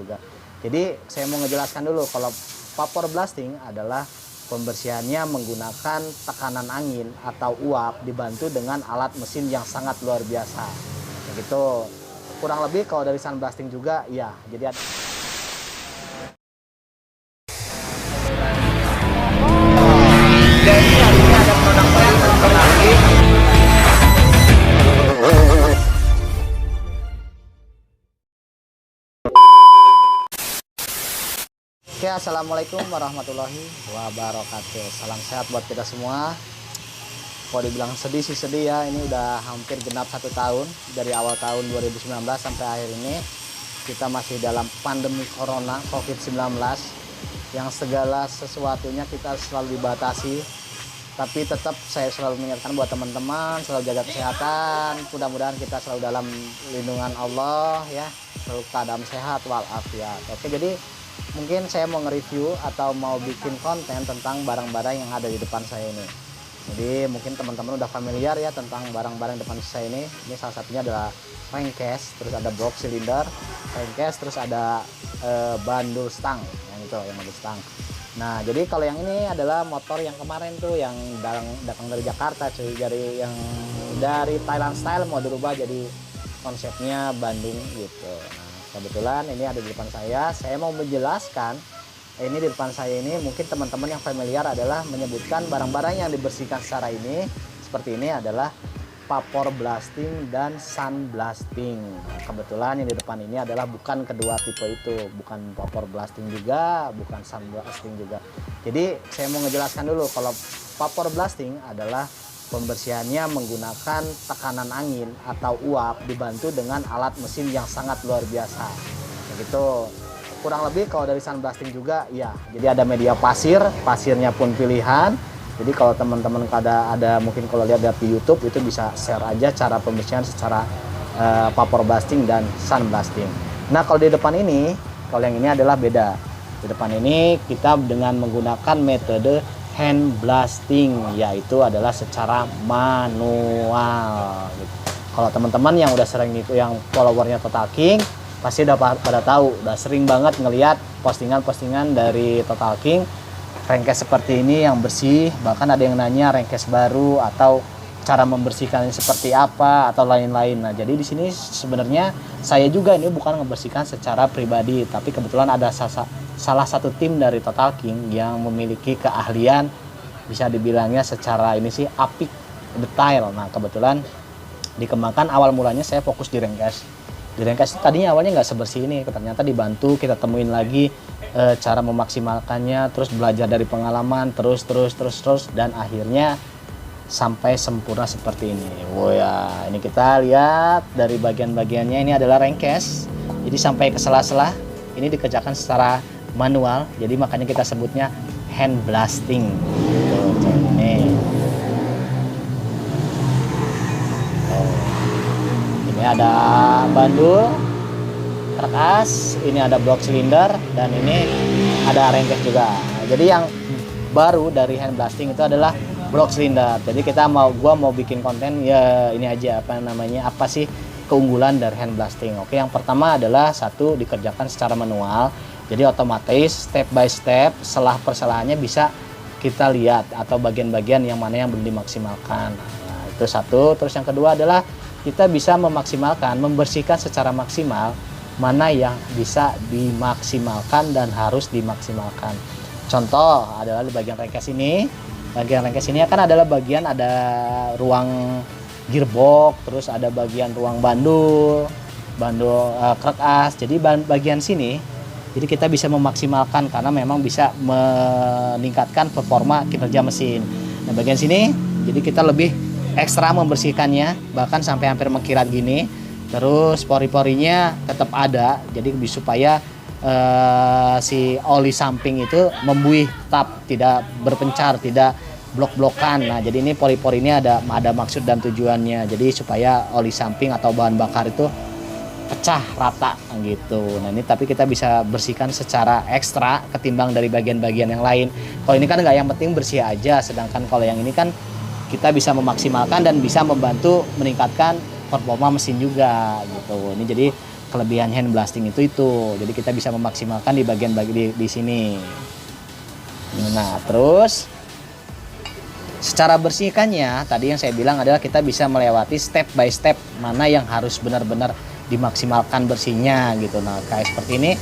juga. Jadi saya mau ngejelaskan dulu kalau vapor blasting adalah pembersihannya menggunakan tekanan angin atau uap dibantu dengan alat mesin yang sangat luar biasa. Begitu. Kurang lebih kalau dari sandblasting juga ya. Jadi ada ada produk baru lagi. Oke, assalamualaikum warahmatullahi wabarakatuh. Salam sehat buat kita semua. Kalau dibilang sedih sih sedih ya, ini udah hampir genap 1 tahun dari awal tahun 2019 sampai akhir ini kita masih dalam pandemi corona COVID-19 yang segala sesuatunya kita selalu dibatasi. Tapi tetap saya selalu mengingatkan buat teman-teman selalu jaga kesehatan. Mudah-mudahan kita selalu dalam lindungan Allah ya, selalu keadaan sehat walafiat. Oke, jadi mungkin saya mau nge-review atau mau bikin konten tentang barang-barang yang ada di depan saya ini. Jadi mungkin teman-teman udah familiar ya tentang barang-barang depan saya ini. Ini salah satunya adalah crankcase, terus ada block silinder, crankcase, terus ada bandul stang, yang itu yang bandul stang. Nah, jadi kalau yang ini adalah motor yang kemarin tuh yang datang dari Jakarta, cuy, dari Thailand style mau dirubah jadi konsepnya Bandung gitu. Nah, kebetulan ini ada di depan saya mau menjelaskan ini di depan saya ini mungkin teman-teman yang familiar adalah menyebutkan barang-barang yang dibersihkan secara ini seperti ini adalah vapor blasting dan sun blasting. Nah, kebetulan yang di depan ini adalah bukan kedua tipe itu, bukan vapor blasting juga, bukan sun blasting juga. Jadi saya mau ngejelaskan dulu kalau vapor blasting adalah pembersihannya menggunakan tekanan angin atau uap dibantu dengan alat mesin yang sangat luar biasa. Begitu. Kurang lebih kalau dari sandblasting juga ya. Jadi ada media pasirnya pun pilihan. Jadi kalau teman-teman ada mungkin kalau lihat di YouTube itu bisa share aja cara pembersihan secara vapor blasting dan sandblasting. Nah, kalau di depan ini, kalau yang ini adalah beda. Di depan ini kita dengan menggunakan metode hand blasting, yaitu adalah secara manual. Kalau teman-teman yang udah sering itu yang followernya Total King pasti udah pada tahu, udah sering banget ngelihat postingan-postingan dari Total King crankcase seperti ini yang bersih. Bahkan ada yang nanya crankcase baru atau cara membersihkannya seperti apa atau lain-lain. Nah, jadi di sini sebenarnya saya juga ini bukan membersihkan secara pribadi, tapi kebetulan ada salah satu tim dari Total King yang memiliki keahlian bisa dibilangnya secara ini sih apik detail. Nah, kebetulan dikembangkan awal mulanya saya fokus di crankcase. Di crankcase tadinya awalnya nggak sebersih ini, ternyata dibantu kita temuin lagi cara memaksimalkannya, terus belajar dari pengalaman, terus dan akhirnya sampai sempurna seperti ini. Wah ya, ini kita lihat dari bagian-bagiannya ini adalah crankcase. Jadi sampai ke sela-sela ini dikerjakan secara manual, jadi makanya kita sebutnya hand blasting. Gitu, ini. Ini ada bandul, kertas, ini ada blok silinder, dan ini ada crankcase juga. Jadi yang baru dari hand blasting itu adalah blok silinder. Jadi gua mau bikin konten ya ini aja apa sih keunggulan dari hand blasting. Oke, yang pertama adalah satu dikerjakan secara manual. Jadi otomatis step by step selah perselahannya bisa kita lihat atau bagian-bagian yang mana yang belum dimaksimalkan. Nah, itu satu. Terus yang kedua adalah kita bisa memmaksimalkan, membersihkan secara maksimal mana yang bisa dimaksimalkan dan harus dimaksimalkan. Contoh adalah di bagian crankcase ini. Bagian crankcase ini kan adalah bagian ada ruang gearbox, terus ada bagian ruang bandul kertas. Jadi bagian sini, jadi kita bisa memaksimalkan karena memang bisa meningkatkan performa kinerja mesin. Nah, bagian sini, jadi kita lebih ekstra membersihkannya, bahkan sampai hampir mengkilat gini. Terus pori-porinya tetap ada, jadi supaya si oli samping itu membuih tetap, tidak berpencar, tidak blok-blokan. Nah, jadi ini pori-pori ini ada maksud dan tujuannya. Jadi supaya oli samping atau bahan bakar itu pecah rata gitu. Nah, ini tapi kita bisa bersihkan secara ekstra ketimbang dari bagian-bagian yang lain. Kalau ini kan nggak, yang penting bersih aja, sedangkan kalau yang ini kan kita bisa memaksimalkan dan bisa membantu meningkatkan performa mesin juga gitu. Ini jadi kelebihan hand blasting itu. Jadi kita bisa memaksimalkan di bagian di sini. Nah, terus secara bersihkannya tadi yang saya bilang adalah kita bisa melewati step by step mana yang harus benar-benar dimaksimalkan bersihnya gitu. Nah, kayak seperti ini.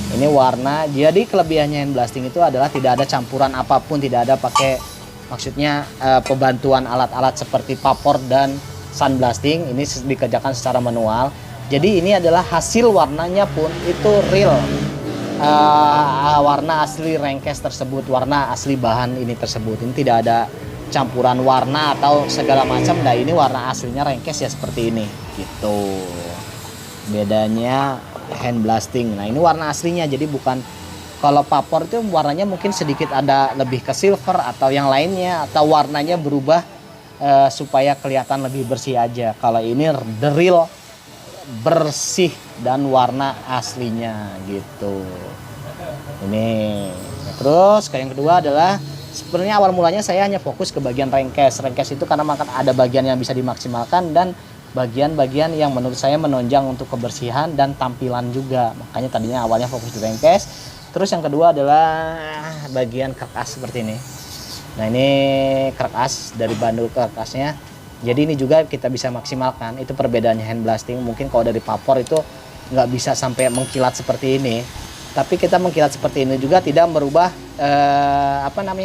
Ini warna. Jadi kelebihannya hand blasting itu adalah tidak ada campuran apapun, tidak ada pakai maksudnya pembantuan alat-alat seperti vapor dan sun blasting. Ini dikerjakan secara manual. Jadi ini adalah hasil warnanya pun itu real. Warna asli Rengkes tersebut, warna asli bahan ini tersebut. Ini tidak ada campuran warna atau segala macam. Nah, ini warna aslinya Rengkes ya seperti ini gitu. Bedanya hand blasting. Nah, ini warna aslinya. Jadi bukan, kalau vapor itu warnanya mungkin sedikit ada lebih ke silver atau yang lainnya, atau warnanya berubah supaya kelihatan lebih bersih aja. Kalau ini the real bersih dan warna aslinya gitu. Ini terus kayak yang kedua adalah sebenarnya awal mulanya saya hanya fokus ke bagian Rengkes itu karena ada bagian yang bisa dimaksimalkan dan bagian-bagian yang menurut saya menonjang untuk kebersihan dan tampilan juga. Makanya tadinya awalnya fokus di Rengkes. Terus yang kedua adalah bagian kerkas seperti ini. Nah, ini kerkas dari bandul kerkasnya. Jadi ini juga kita bisa maksimalkan. Itu perbedaannya hand blasting. Mungkin kalau dari vapor itu nggak bisa sampai mengkilat seperti ini. Tapi kita mengkilat seperti ini juga tidak merubah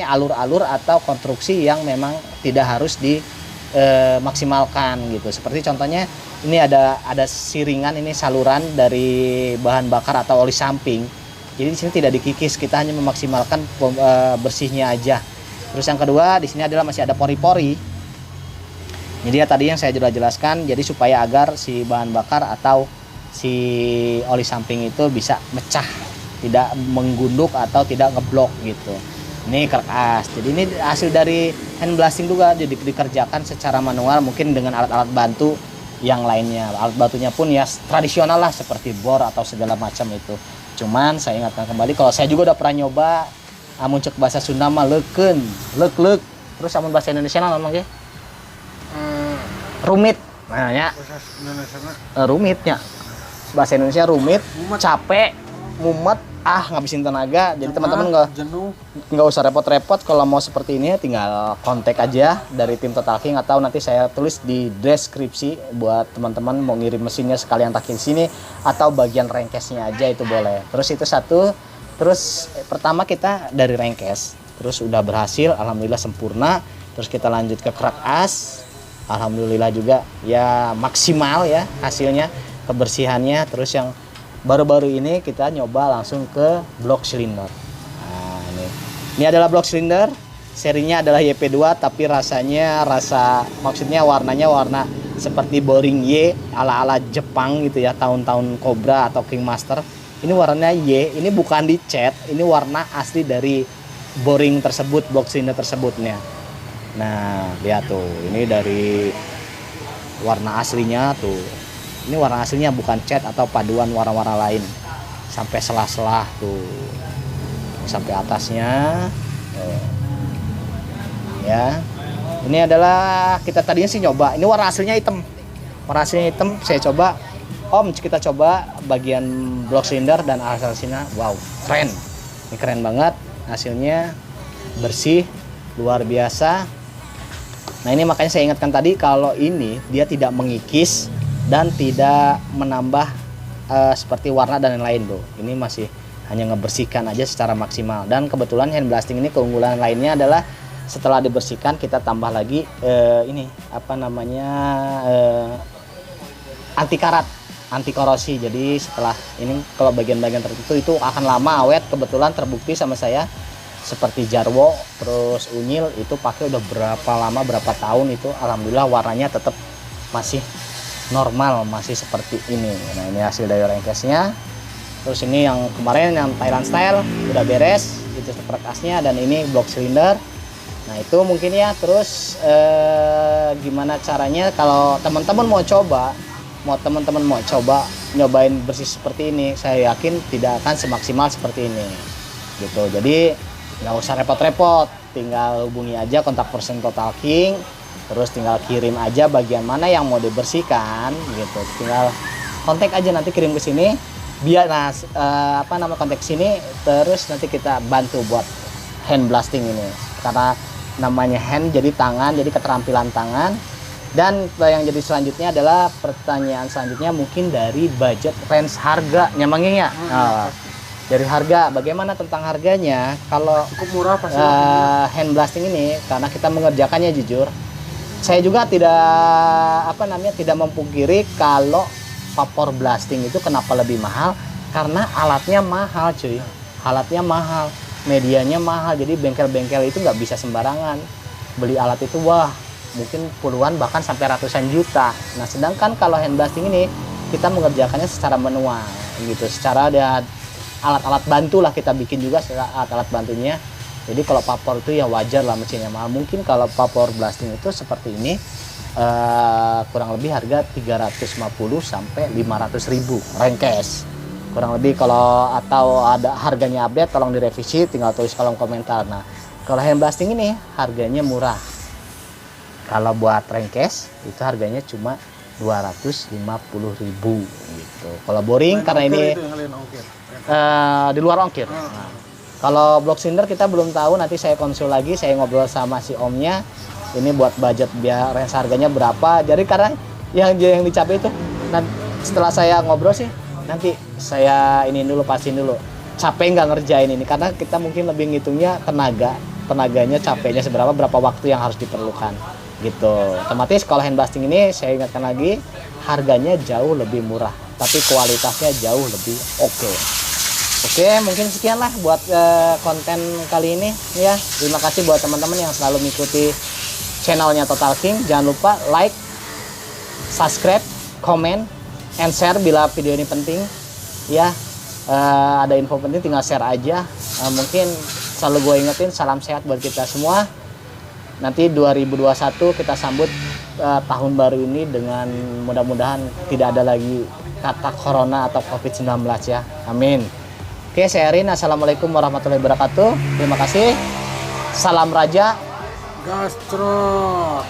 alur-alur atau konstruksi yang memang tidak harus dimaksimalkan gitu. Seperti contohnya ini ada siringan, ini saluran dari bahan bakar atau oli samping. Jadi di sini tidak dikikis, kita hanya memaksimalkan bersihnya aja. Terus yang kedua di sini adalah masih ada pori-pori. Jadi ya tadi yang saya jelaskan, jadi supaya agar si bahan bakar atau si oli samping itu bisa mecah, tidak menggunduk atau tidak ngeblok gitu. Ini kerkas. Jadi ini hasil dari hand blasting juga, jadi dikerjakan secara manual mungkin dengan alat-alat bantu yang lainnya. Alat bantunya pun ya tradisional lah seperti bor atau segala macam itu. Cuman saya ingatkan kembali kalau saya juga udah pernah nyoba amun cek bahasa Sunda mah leukeun, leuk. Terus amun bahasa Indonesia naon ge? Rumit. Nah, ya. Rumitnya. Bahasa Indonesia rumit, capek, mumet, ngabisin tenaga. Jadi teman-teman nggak usah repot-repot kalau mau seperti ini, tinggal kontak aja dari tim Total King atau nanti saya tulis di deskripsi buat teman-teman mau ngirim mesinnya sekalian takin sini atau bagian Rengkesnya aja itu boleh. Terus itu satu. Terus pertama kita dari Rengkes, terus udah berhasil, alhamdulillah sempurna. Terus kita lanjut ke kerkas, alhamdulillah juga ya maksimal ya hasilnya, kebersihannya. Terus yang baru-baru ini kita nyoba langsung ke block cylinder. Nah, ini adalah block cylinder, serinya adalah YP2 tapi maksudnya warnanya warna seperti boring Y ala-ala Jepang gitu ya, tahun-tahun Cobra atau King Master. Ini warnanya Y, ini bukan dicat, ini warna asli dari boring tersebut, block cylinder tersebutnya. Nah, lihat tuh, ini dari warna aslinya tuh. Ini warna aslinya bukan cat atau paduan warna-warna lain. Sampai selah-selah tuh. Sampai atasnya. Ya. Ini adalah kita tadinya sih nyoba. Ini warna aslinya hitam. Warna aslinya hitam, saya coba. Kita coba bagian block cylinder dan hasilnya wow, keren. Ini keren banget. Hasilnya bersih, luar biasa. Nah, ini makanya saya ingatkan tadi kalau ini dia tidak mengikis dan tidak menambah seperti warna dan lain-lain, bro. Ini masih hanya ngebersihkan aja secara maksimal. Dan kebetulan hand blasting ini keunggulan lainnya adalah setelah dibersihkan kita tambah lagi anti karat, anti korosi. Jadi setelah ini kalau bagian-bagian tertentu itu akan lama awet. Kebetulan terbukti sama saya seperti Jarwo terus Unyil itu pakai udah berapa tahun itu, alhamdulillah warnanya tetap masih normal, masih seperti ini. Nah, ini hasil dari Rengkesnya. Terus ini yang kemarin yang Thailand style udah beres, itu kerkasnya, dan ini block cylinder. Nah, itu mungkin ya. Terus gimana caranya kalau teman-teman mau coba nyobain bersih seperti ini, saya yakin tidak akan semaksimal seperti ini gitu. Jadi nggak usah repot-repot, tinggal hubungi aja kontak person Total King Terus tinggal kirim aja bagian mana yang mau dibersihkan gitu. Tinggal kontak aja nanti kirim ke sini. Biar kontak sini, terus nanti kita bantu buat hand blasting ini. Karena namanya hand jadi tangan, jadi keterampilan tangan. Dan yang jadi selanjutnya adalah pertanyaan selanjutnya mungkin dari budget range harga nyamangnya. Dari harga, bagaimana tentang harganya? Kalau cukup murah pasti. Hand blasting ini karena kita mengerjakannya jujur, saya juga tidak memungkiri kalau vapor blasting itu kenapa lebih mahal, karena alatnya mahal cuy, alatnya mahal, medianya mahal, jadi bengkel-bengkel itu nggak bisa sembarangan beli alat itu, wah mungkin puluhan bahkan sampai ratusan juta. Nah sedangkan kalau hand blasting ini kita mengerjakannya secara manual gitu, secara ada alat-alat bantu lah kita bikin juga alat-alat bantunya. Jadi kalau vapor itu ya wajar lah mesinnya mahal. Mungkin kalau vapor blasting itu seperti ini kurang lebih harga 350 sampai 500 ribu rengkes kurang lebih. Kalau atau ada harganya update tolong direvisi, tinggal tulis kolom komentar. Nah kalau hand blasting ini harganya murah. Kalau buat rengkes itu harganya cuma 250 ribu gitu. Kalau boring karena ini di luar ongkir. Nah, kalau block cylinder kita belum tahu, nanti saya konsul lagi, saya ngobrol sama si omnya. Ini buat budget biar range harganya berapa. Jadi karena yang dicapai itu, nah, setelah saya ngobrol sih, nanti saya ini dulu pastiin dulu. Capek nggak ngerjain ini, karena kita mungkin lebih ngitungnya tenaganya capeknya seberapa, berapa waktu yang harus diperlukan gitu. Otomatis kalau hand blasting ini saya ingatkan lagi, harganya jauh lebih murah, tapi kualitasnya jauh lebih oke. Oke, mungkin sekian lah buat konten kali ini ya. Terima kasih buat teman-teman yang selalu mengikuti channelnya Total King. Jangan lupa like, subscribe, comment, and share bila video ini penting ya. Ada info penting tinggal share aja. Mungkin selalu gue ingetin, salam sehat buat kita semua. Nanti 2021 kita sambut tahun baru ini dengan mudah-mudahan tidak ada lagi kata corona atau COVID-19 ya. Amin. Oke, saya Erin. Assalamualaikum warahmatullahi wabarakatuh. Terima kasih. Salam Raja Gastro.